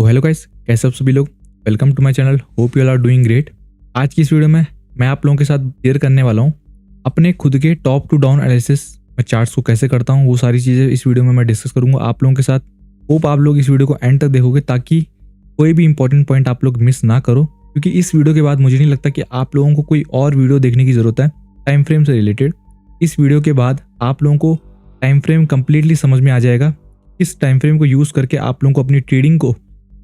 तो hello guys, कैसे आप सभी लोग। Welcome to my channel, hope you all are doing great. आज की इस वीडियो में मैं आप लोगों के साथ शेयर करने वाला हूँ अपने खुद के टॉप टू डाउन एनालिसिस। मैं चार्ट्स को कैसे करता हूँ वो सारी चीज़ें इस वीडियो में मैं डिस्कस करूँगा आप लोगों के साथ। होप आप लोग इस वीडियो को एंड तक देखोगे ताकि कोई भी इंपॉर्टेंट पॉइंट आप लोग मिस ना करो, क्योंकि इस वीडियो के बाद मुझे नहीं लगता कि आप लोगों को कोई और वीडियो देखने की ज़रूरत है टाइम फ्रेम से रिलेटेड। इस वीडियो के बाद आप लोगों को टाइम फ्रेम कंप्लीटली समझ में आ जाएगा। इस टाइम फ्रेम को यूज़ करके आप लोगों को अपनी ट्रेडिंग को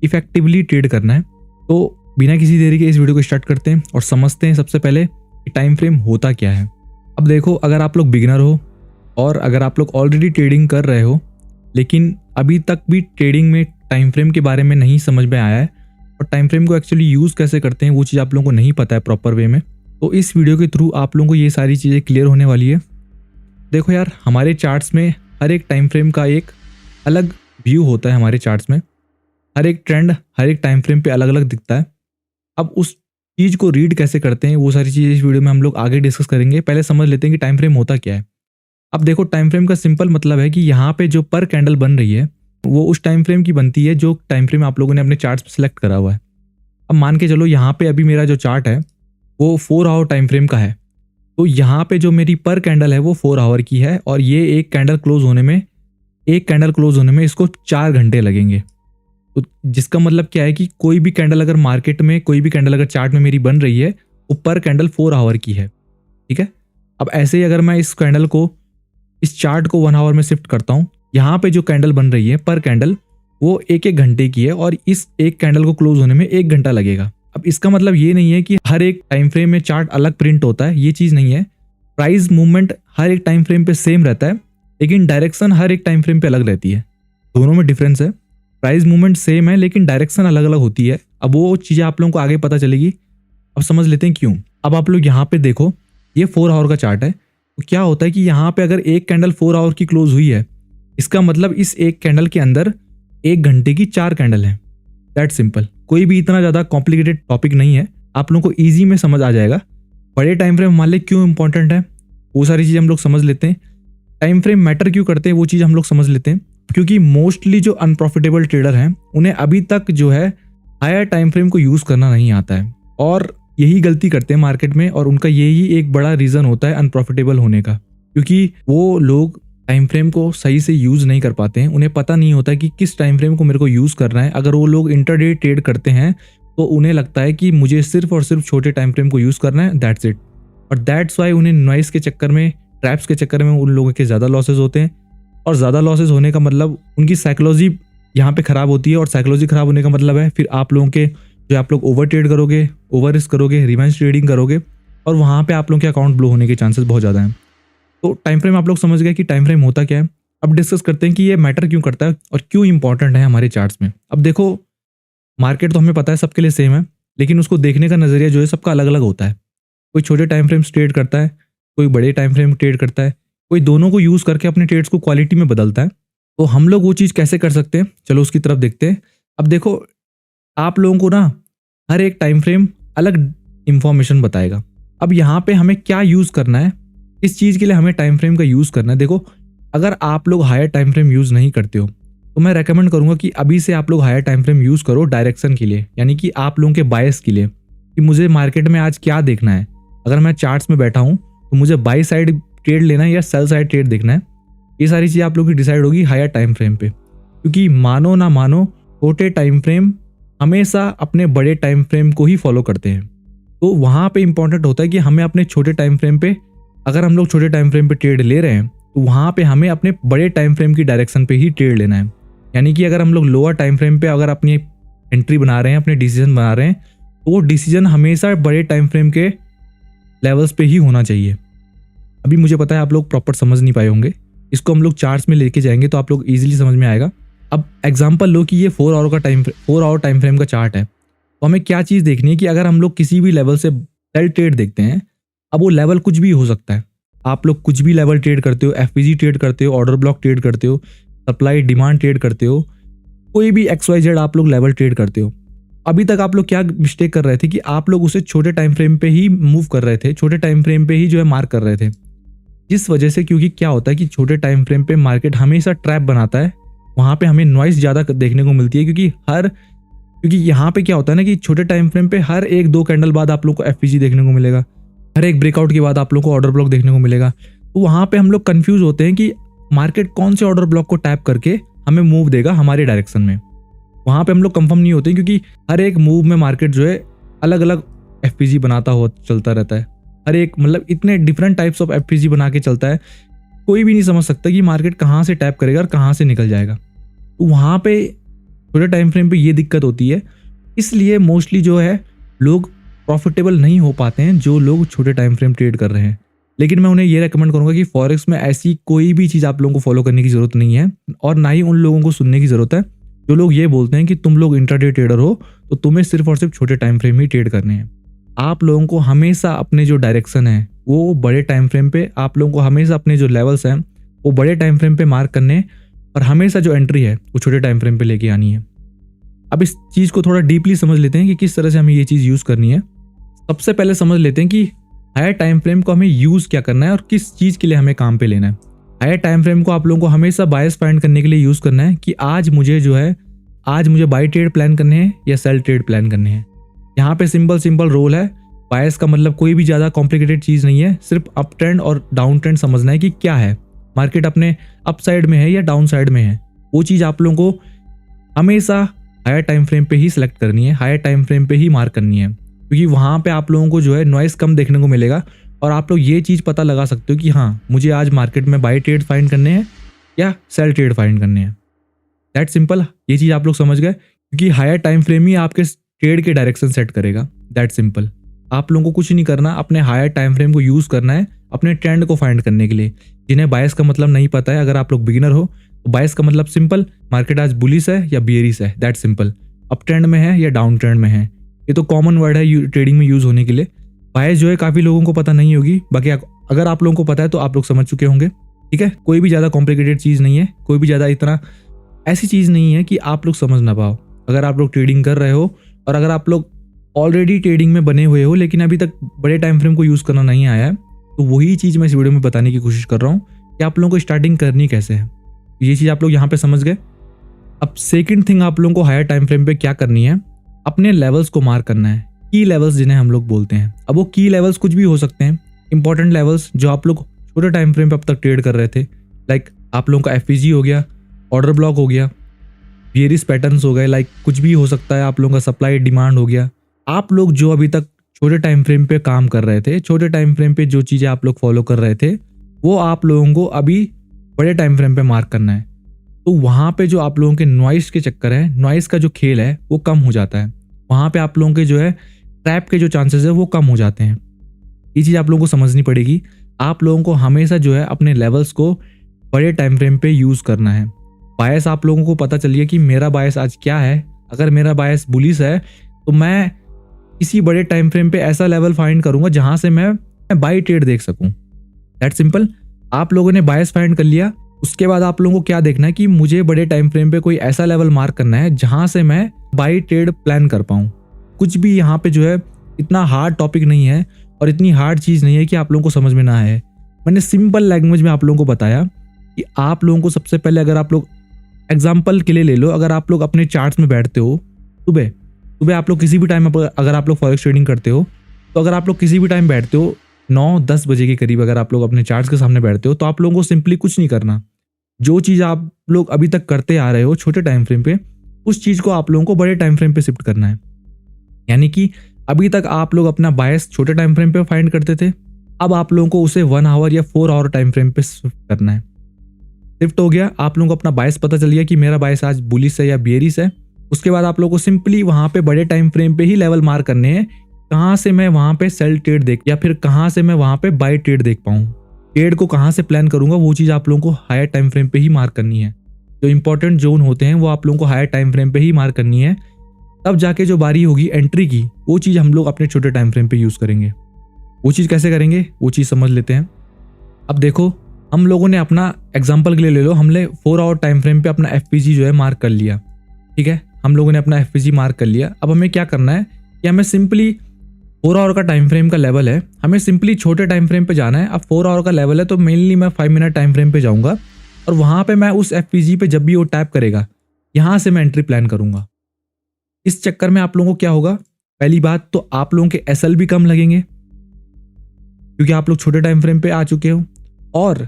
इफेक्टिवली ट्रेड करना है। तो बिना किसी देरी के इस वीडियो को स्टार्ट करते हैं और समझते हैं सबसे पहले कि टाइम फ्रेम होता क्या है। अब देखो, अगर आप लोग बिगिनर हो और अगर आप लोग ऑलरेडी ट्रेडिंग कर रहे हो लेकिन अभी तक भी ट्रेडिंग में टाइम फ्रेम के बारे में नहीं समझ में आया है और टाइम फ्रेम को एक्चुअली यूज़ कैसे करते हैं वो चीज़ आप लोगों को नहीं पता है प्रॉपर वे में, तो इस वीडियो के थ्रू आप लोगों को ये सारी चीज़ें क्लियर होने वाली है। देखो यार, हमारे चार्ट्स में हर एक टाइम फ्रेम का एक अलग व्यू होता है। हमारे चार्ट्स में हर एक ट्रेंड हर एक टाइम फ्रेम पे अलग अलग दिखता है। अब उस चीज़ को रीड कैसे करते हैं वो सारी चीज़ें इस वीडियो में हम लोग आगे डिस्कस करेंगे। पहले समझ लेते हैं कि टाइम फ्रेम होता क्या है। अब देखो, टाइम फ्रेम का सिंपल मतलब है कि यहाँ पे जो पर कैंडल बन रही है वो उस टाइम फ्रेम की बनती है जो टाइम फ्रेम आप लोगों ने अपने चार्ट्स पे सिलेक्ट करा हुआ है। अब मान के चलो, यहाँ पे अभी मेरा जो चार्ट है वो 4 आवर टाइम फ्रेम का है, तो यहाँ पे जो मेरी पर कैंडल है वो 4 आवर की है और ये एक कैंडल क्लोज होने में इसको 4 घंटे लगेंगे। तो जिसका मतलब क्या है कि कोई भी कैंडल अगर मार्केट में कोई भी कैंडल अगर चार्ट में मेरी बन रही है वो पर कैंडल 4 आवर की है, ठीक है। अब ऐसे ही अगर मैं इस कैंडल को इस चार्ट को 1 आवर में शिफ्ट करता हूँ, यहाँ पे जो कैंडल बन रही है पर कैंडल वो 1-1 घंटे की है और इस एक कैंडल को क्लोज होने में 1 घंटा लगेगा। अब इसका मतलब ये नहीं है कि हर एक टाइम फ्रेम में चार्ट अलग प्रिंट होता है, ये चीज़ नहीं है। प्राइस मूवमेंट हर एक टाइम फ्रेम पे सेम रहता है लेकिन डायरेक्शन हर एक टाइम फ्रेम पे अलग रहती है। दोनों में डिफरेंस है। प्राइस मूवमेंट सेम है लेकिन डायरेक्शन अलग अलग होती है। अब वो चीज़ें आप लोगों को आगे पता चलेगी। अब समझ लेते हैं क्यों। अब आप लोग यहाँ पे देखो, ये 4 आवर का चार्ट है। तो क्या होता है कि यहाँ पे अगर एक कैंडल 4 आवर की क्लोज हुई है, इसका मतलब इस एक कैंडल के अंदर 1 घंटे की 4 कैंडल है। That simple. कोई भी इतना ज़्यादा कॉम्प्लिकेटेड टॉपिक नहीं है, आप लोगों को ईजी में समझ आ जाएगा। बड़े टाइम फ्रेम मान ले क्यों इंपॉर्टेंट है वो सारी चीज़ हम लोग समझ लेते हैं। टाइम फ्रेम मैटर क्यों करते हैं वो चीज़ हम लोग समझ लेते हैं। क्योंकि मोस्टली जो अनप्रॉफिटेबल ट्रेडर हैं उन्हें अभी तक जो है हायर टाइम फ्रेम को यूज़ करना नहीं आता है और यही गलती करते हैं मार्केट में, और उनका यही एक बड़ा रीज़न होता है अनप्रॉफिटेबल होने का, क्योंकि वो लोग टाइम फ्रेम को सही से यूज़ नहीं कर पाते हैं। उन्हें पता नहीं होता कि किस टाइम फ्रेम को मेरे को यूज़ करना है। अगर वो लोग इंटरडे ट्रेड करते हैं तो उन्हें लगता है कि मुझे सिर्फ और सिर्फ छोटे टाइम फ्रेम को यूज़ करना है, दैट्स इट। और दैट्स वाई उन्हें नॉइस के चक्कर में, ट्रैप्स के चक्कर में उन लोगों के ज़्यादा लॉसेज होते हैं। और ज़्यादा लॉसेज होने का मतलब उनकी साइकोलॉजी यहाँ पे ख़राब होती है, और साइकोलॉजी ख़राब होने का मतलब है फिर आप लोगों के जो आप लोग ओवर ट्रेड करोगे, ओवर रिस्क करोगे, रिवेंज ट्रेडिंग करोगे और वहाँ पे आप लोगों के अकाउंट ब्लो होने के चांसेस बहुत ज़्यादा हैं। तो टाइम फ्रेम आप लोग समझ गए कि टाइम फ्रेम होता क्या है। अब डिस्कस करते हैं कि ये मैटर क्यों करता है और क्यों इंपॉर्टेंट है हमारे चार्ट्स में। अब देखो, मार्केट तो हमें पता है सबके लिए सेम है, लेकिन उसको देखने का नज़रिया जो है सबका अलग अलग होता है। कोई छोटे टाइम फ्रेम्स ट्रेड करता है, कोई बड़े टाइम फ्रेम ट्रेड करता है, कोई दोनों को यूज़ करके अपने ट्रेड्स को क्वालिटी में बदलता है। तो हम लोग वो चीज़ कैसे कर सकते हैं, चलो उसकी तरफ देखते हैं। अब देखो, आप लोगों को ना हर एक टाइम फ्रेम अलग इंफॉर्मेशन बताएगा। अब यहाँ पे हमें क्या यूज़ करना है, इस चीज़ के लिए हमें टाइम फ्रेम का यूज़ करना है। देखो, अगर आप लोग हायर टाइम फ्रेम यूज़ नहीं करते हो तो मैं रेकमेंड करूँगा कि अभी से आप लोग हायर टाइम फ्रेम यूज़ करो डायरेक्शन के लिए, यानी कि आप लोगों के बायस के लिए कि मुझे मार्केट में आज क्या देखना है। अगर मैं चार्ट्स में बैठा हूँ तो मुझे बाई साइड ट्रेड लेना है या सेल साइड ट्रेड देखना है, ये सारी चीज़ें आप लोग की डिसाइड होगी हायर टाइम फ्रेम पे। क्योंकि मानो ना मानो, छोटे टाइम फ्रेम हमेशा अपने बड़े टाइम फ्रेम को ही फॉलो करते हैं। तो वहाँ पे इंपॉर्टेंट होता है कि हमें अपने छोटे टाइम फ्रेम पे, अगर हम लोग छोटे टाइम फ्रेम पे ट्रेड ले रहे हैं तो वहाँ पे हमें अपने बड़े टाइम फ्रेम की डायरेक्शन पे ही ट्रेड लेना है। यानी कि अगर हम लोग लोअर टाइम फ्रेम पे अगर अपनी एंट्री बना रहे हैं, अपने डिसीजन बना रहे हैं, तो वो डिसीजन हमेशा बड़े टाइम फ्रेम के लेवल्स पे ही होना चाहिए। अभी मुझे पता है आप लोग प्रॉपर समझ नहीं पाए होंगे, इसको हम लोग चार्ट्स में लेके जाएंगे तो आप लोग ईजिली समझ में आएगा। अब एग्जांपल लो कि ये 4 आवर टाइम फ्रेम का चार्ट है, तो हमें क्या चीज़ देखनी है कि अगर हम लोग किसी भी लेवल से सेल ट्रेड देखते हैं, अब वो लेवल कुछ भी हो सकता है। आप लोग कुछ भी लेवल ट्रेड करते हो, एफपीजी ट्रेड करते हो, ऑर्डर ब्लॉक ट्रेड करते हो, सप्लाई डिमांड ट्रेड करते हो, कोई भी XYZ आप लोग लेवल ट्रेड करते हो। अभी तक आप लोग क्या मिस्टेक कर रहे थे कि आप लोग उसे छोटे टाइम फ्रेम पे ही मूव कर रहे थे, छोटे टाइम फ्रेम पे ही जो है मार्क कर रहे थे, जिस वजह से, क्योंकि क्या होता है कि छोटे टाइम फ्रेम पे मार्केट हमेशा ट्रैप बनाता है, वहाँ पे हमें नॉइस ज़्यादा देखने को मिलती है, क्योंकि हर क्योंकि यहाँ पे क्या होता है ना कि छोटे टाइम फ्रेम पे हर एक 2 कैंडल बाद आप लोग को एफपीजी देखने को मिलेगा, हर एक ब्रेकआउट के बाद आप लोग को ऑर्डर ब्लॉक देखने को मिलेगा। तो वहाँ पे हम लोग कंफ्यूज होते हैं कि मार्केट कौन से ऑर्डर ब्लॉक को टैप करके हमें मूव देगा हमारे डायरेक्शन में। वहाँ पे हम लोग कंफर्म नहीं होते क्योंकि हर एक मूव में मार्केट जो है अलग अलग एफपीजी बनाता हुआ चलता रहता है। हर एक मतलब इतने डिफरेंट टाइप्स ऑफ एफपीजी बना के चलता है, कोई भी नहीं समझ सकता कि मार्केट कहाँ से टैप करेगा और कहाँ से निकल जाएगा। तो वहाँ पे छोटे टाइम फ्रेम पे ये दिक्कत होती है, इसलिए मोस्टली जो है लोग प्रॉफिटेबल नहीं हो पाते हैं जो लोग छोटे टाइम फ्रेम ट्रेड कर रहे हैं। लेकिन मैं उन्हें ये रेकमेंड करूंगा कि फॉरेक्स में ऐसी कोई भी चीज़ आप लोगों को फॉलो करने की ज़रूरत नहीं है और ना ही उन लोगों को सुनने की ज़रूरत है जो लोग ये बोलते हैं कि तुम लोग इंट्राडे ट्रेडर हो तो तुम्हें सिर्फ और सिर्फ छोटे टाइम फ्रेम ही ट्रेड करने हैं। आप लोगों को हमेशा अपने जो डायरेक्शन है वो बड़े टाइम फ्रेम पे, आप लोगों को हमेशा अपने जो लेवल्स हैं वो बड़े टाइम फ्रेम पे मार्क करने और हमेशा जो एंट्री है वो छोटे टाइम फ्रेम पे लेके आनी है। अब इस चीज़ को थोड़ा डीपली समझ लेते हैं कि किस तरह से हमें ये चीज़ यूज़ करनी है। सबसे पहले समझ लेते हैं कि हायर टाइम फ्रेम को हमें यूज़ क्या करना है और किस चीज़ के लिए हमें काम पे लेना है। हायर टाइम फ्रेम को आप लोगों को हमेशा बायस फाइंड करने के लिए यूज़ करना है कि आज मुझे बाई ट्रेड प्लान करने हैं या सेल ट्रेड प्लान करने हैं। यहाँ पे सिंपल रोल है। बायस का मतलब कोई भी ज़्यादा कॉम्प्लिकेटेड चीज़ नहीं है, सिर्फ अप ट्रेंड और डाउन ट्रेंड समझना है कि क्या है, मार्केट अपने अप साइड में है या डाउन साइड में है। वो चीज़ आप लोगों को हमेशा हायर टाइम फ्रेम पे ही सिलेक्ट करनी है, हायर टाइम फ्रेम पे ही मार्क करनी है, क्योंकि वहाँ पे आप लोगों को जो है नॉइस कम देखने को मिलेगा और आप लोग ये चीज़ पता लगा सकते हो कि हाँ मुझे आज मार्केट में बाई ट्रेड फाइंड करने हैं या सेल ट्रेड फाइंड करने हैं। That simple. ये चीज़ आप लोग समझ गए, क्योंकि हायर टाइम फ्रेम ही आपके ट्रेड के डायरेक्शन सेट करेगा। That simple. आप लोगों को कुछ नहीं करना, अपने हायर टाइम फ्रेम को यूज़ करना है अपने ट्रेंड को फाइंड करने के लिए। जिन्हें बायस का मतलब नहीं पता है, अगर आप लोग बिगिनर हो तो बायस का मतलब सिंपल, मार्केट आज बुलिश है या बियरिश है, दैट सिंपल। अप ट्रेंड में है या डाउन ट्रेंड में है, ये तो कॉमन वर्ड है ट्रेडिंग में यूज़ होने के लिए। बायस जो है काफ़ी लोगों को पता नहीं होगी, बाकी अगर आप लोगों को पता है तो आप लोग समझ चुके होंगे। ठीक है, कोई भी ज़्यादा कॉम्प्लिकेटेड चीज़ नहीं है, कोई भी ज़्यादा इतना ऐसी चीज़ नहीं है कि आप लोग समझ ना पाओ। अगर आप लोग ट्रेडिंग कर रहे हो और अगर आप लोग ऑलरेडी ट्रेडिंग में बने हुए हो लेकिन अभी तक बड़े टाइम फ्रेम को यूज़ करना नहीं आया है, तो वही चीज़ मैं इस वीडियो में बताने की कोशिश कर रहा हूँ कि आप लोगों को स्टार्टिंग करनी कैसे है। ये चीज़ आप लोग यहाँ पे समझ गए। अब सेकंड थिंग आप लोगों को हायर टाइम फ्रेम पे क्या करनी है, अपने लेवल्स को मार्क करना है, की लेवल्स जिन्हें हम लोग बोलते हैं। अब वो की लेवल्स कुछ भी हो सकते हैं, इंपॉर्टेंट लेवल्स जो आप लोग छोटे टाइम फ्रेम पे अब तक ट्रेड कर रहे थे, लाइक आप लोगों का एफपीजी हो गया, ऑर्डर ब्लॉक हो गया, बियरिश पैटर्न्स हो गए, लाइक कुछ भी हो सकता है, आप लोगों का सप्लाई डिमांड हो गया। आप लोग जो अभी तक छोटे टाइम फ्रेम पे काम कर रहे थे, छोटे टाइम फ्रेम पे जो चीज़ें आप लोग फॉलो कर रहे थे, वो आप लोगों को अभी बड़े टाइम फ्रेम पे मार्क करना है। तो वहाँ पे जो आप लोगों के नॉइस के चक्कर है, नॉइस का जो खेल है वो कम हो जाता है। वहाँ पे आप लोगों के जो है ट्रैप के जो चांसेस है वो कम हो जाते हैं। ये चीज़ आप लोगों को समझनी पड़ेगी। आप लोगों को हमेशा जो है अपने लेवल्स को बड़े टाइम फ्रेम पे यूज़ करना है। बायस आप लोगों को पता चलिए कि मेरा बायस आज क्या है। अगर मेरा बायस बुलिश है तो मैं किसी बड़े टाइम फ्रेम पे ऐसा लेवल फाइंड करूंगा जहां से मैं बाई ट्रेड देख सकूं। That simple. आप लोगों ने बायस फाइंड कर लिया, उसके बाद आप लोगों को क्या देखना है कि मुझे बड़े टाइम फ्रेम पे कोई ऐसा लेवल मार्क करना है जहां से मैं बाई ट्रेड प्लान कर पाऊं। कुछ भी यहाँ पे जो है इतना हार्ड टॉपिक नहीं है और इतनी हार्ड चीज़ नहीं है कि आप लोगों को समझ में ना आए। मैंने सिंपल लैंग्वेज में आप लोगों को बताया कि आप लोगों को सबसे पहले, अगर आप लोग एग्जाम्पल के लिए ले लो, अगर आप लोग अपने चार्ट्स में बैठते हो सुबह आप लोग किसी भी टाइम, अगर आप लोग फॉरेक्स ट्रेडिंग करते हो तो अगर आप लोग किसी भी टाइम बैठते हो 9-10 बजे के करीब, अगर आप लोग अपने चार्ट्स के सामने बैठते हो तो आप लोगों को सिंपली कुछ नहीं करना। जो चीज़ आप लोग अभी तक करते आ रहे हो छोटे टाइम फ्रेम पे, उस चीज़ को आप लोगों को बड़े टाइम फ्रेम पे शिफ्ट करना है। यानी कि अभी तक आप लोग अपना बायस छोटे टाइम फ्रेम पे फाइंड करते थे, अब आप लोगों को उसे 1 आवर या 4 आवर टाइम फ्रेम पे शिफ्ट करना है। शिफ्ट हो गया, आप लोगों को अपना बायस पता चल गया कि मेरा बायस आज बुलिश है या बियरिश है। उसके बाद आप लोगों को सिंपली वहां पे बड़े टाइम फ्रेम पे ही लेवल मार्क करने हैं, कहां से मैं वहां पे सेल ट्रेड देख या फिर कहां से मैं वहां पे बाई ट्रेड देख पाऊं। ट्रेड को कहां से प्लान करूंगा वो चीज आप लोगों को हायर टाइम फ्रेम पे ही मार्क करनी है। जो इंपॉर्टेंट जोन होते हैं वो आप लोगों को हायर टाइम फ्रेम पे ही मार्क करनी है। तब जाके जो बारी होगी एंट्री की, वो चीज हम लोग अपने छोटे टाइम फ्रेम पे यूज करेंगे। वो चीज कैसे करेंगे वो चीज समझ लेते हैं। अब देखो, हम लोगों ने अपना एग्जाम्पल के लिए ले लो, हमने 4 आवर टाइम फ्रेम पे अपना एफपीजी जो है मार्क कर लिया। ठीक है, हम लोगों ने अपना एफपीजी मार्क कर लिया। अब हमें क्या करना है कि हमें सिंपली 4 आवर का टाइम फ्रेम का लेवल है, हमें सिंपली छोटे टाइम फ्रेम पे जाना है। अब 4 आवर का लेवल है तो मेनली मैं 5 मिनट टाइम फ्रेम पे जाऊंगा और वहां पे मैं उस एफपीजी पे जब भी वो टैप करेगा, यहाँ से मैं एंट्री प्लान करूंगा। इस चक्कर में आप लोगों को क्या होगा, पहली बात तो आप लोगों के एसएल भी कम लगेंगे क्योंकि आप लोग छोटे टाइम फ्रेम पे आ चुके हो। और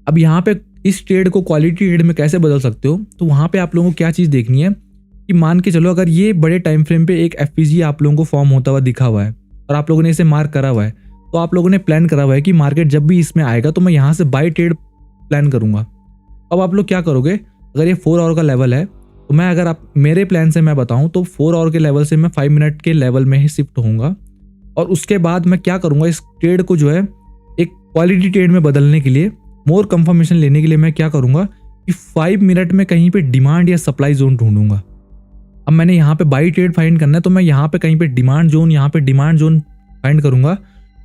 अब यहाँ पे इस ट्रेड को क्वालिटी ट्रेड में कैसे बदल सकते हो, तो वहाँ पे आप लोगों को क्या चीज़ देखनी है कि मान के चलो अगर ये बड़े टाइम फ्रेम पे एक एफपीजी आप लोगों को फॉर्म होता हुआ दिखा हुआ है और आप लोगों ने इसे मार्क करा हुआ है, तो आप लोगों ने प्लान करा हुआ है कि मार्केट जब भी इसमें आएगा तो मैं यहाँ से बाई ट्रेड प्लान करूँगा। अब आप लोग क्या करोगे, अगर ये 4 आवर का लेवल है तो मैं अगर आप मेरे प्लान से मैं बताऊँ तो 4 आवर के लेवल से मैं 5 मिनट के लेवल में ही शिफ्ट होऊंगा। और उसके बाद मैं क्या करूँगा, इस ट्रेड को जो है एक क्वालिटी ट्रेड में बदलने के लिए, मोर कंफर्मेशन लेने के लिए मैं क्या करूँगा कि 5 मिनट में कहीं पे डिमांड या सप्लाई जोन ढूंढूंगा। अब मैंने यहाँ पे बाई ट्रेड फाइंड करना है तो मैं यहाँ पे कहीं पे डिमांड जोन, यहाँ पे डिमांड जोन फाइंड करूँगा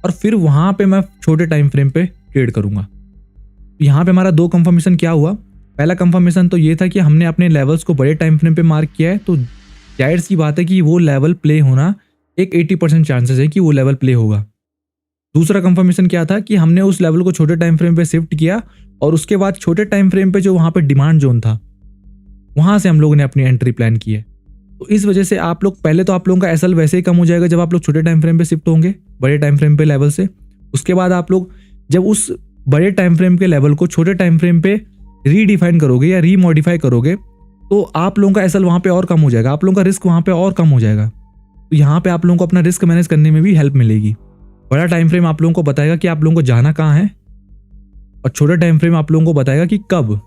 और फिर वहाँ पे मैं छोटे टाइम फ्रेम पे ट्रेड करूँगा। यहाँ पे हमारा 2 कंफर्मेशन क्या हुआ, पहला कंफर्मेशन तो ये था कि हमने अपने लेवल्स को बड़े टाइम फ्रेम पे मार्क किया है, तो जाहिर सी बात है कि वो लेवल प्ले होना एक 80% चांसेस है कि वो लेवल प्ले होगा। दूसरा कंफर्मेशन क्या था कि हमने उस लेवल को छोटे टाइम फ्रेम पे शिफ्ट किया और उसके बाद छोटे टाइम फ्रेम पे जो वहाँ पे डिमांड जोन था वहाँ से हम लोगों ने अपनी एंट्री प्लान की है। तो इस वजह से आप लोग पहले तो आप लोगों का एसएल वैसे ही कम हो जाएगा जब आप लोग छोटे टाइम फ्रेम पे शिफ्ट होंगे बड़े टाइम फ्रेम पे लेवल से। उसके बाद आप लोग जब उस बड़े टाइम फ्रेम के लेवल को छोटे टाइम फ्रेम पे रीडिफाइन करोगे या रीमॉडिफाई करोगे तो आप लोगों का एसएल वहाँ पे और कम हो जाएगा, आप लोगों का रिस्क वहाँ पे और कम हो जाएगा। तो यहाँ पे आप लोगों को अपना रिस्क मैनेज करने में भी हेल्प मिलेगी। बड़ा टाइम फ्रेम आप लोगों को बताएगा कि आप लोगों को जाना कहाँ है और छोटा टाइम फ्रेम आप लोगों को बताएगा कि कब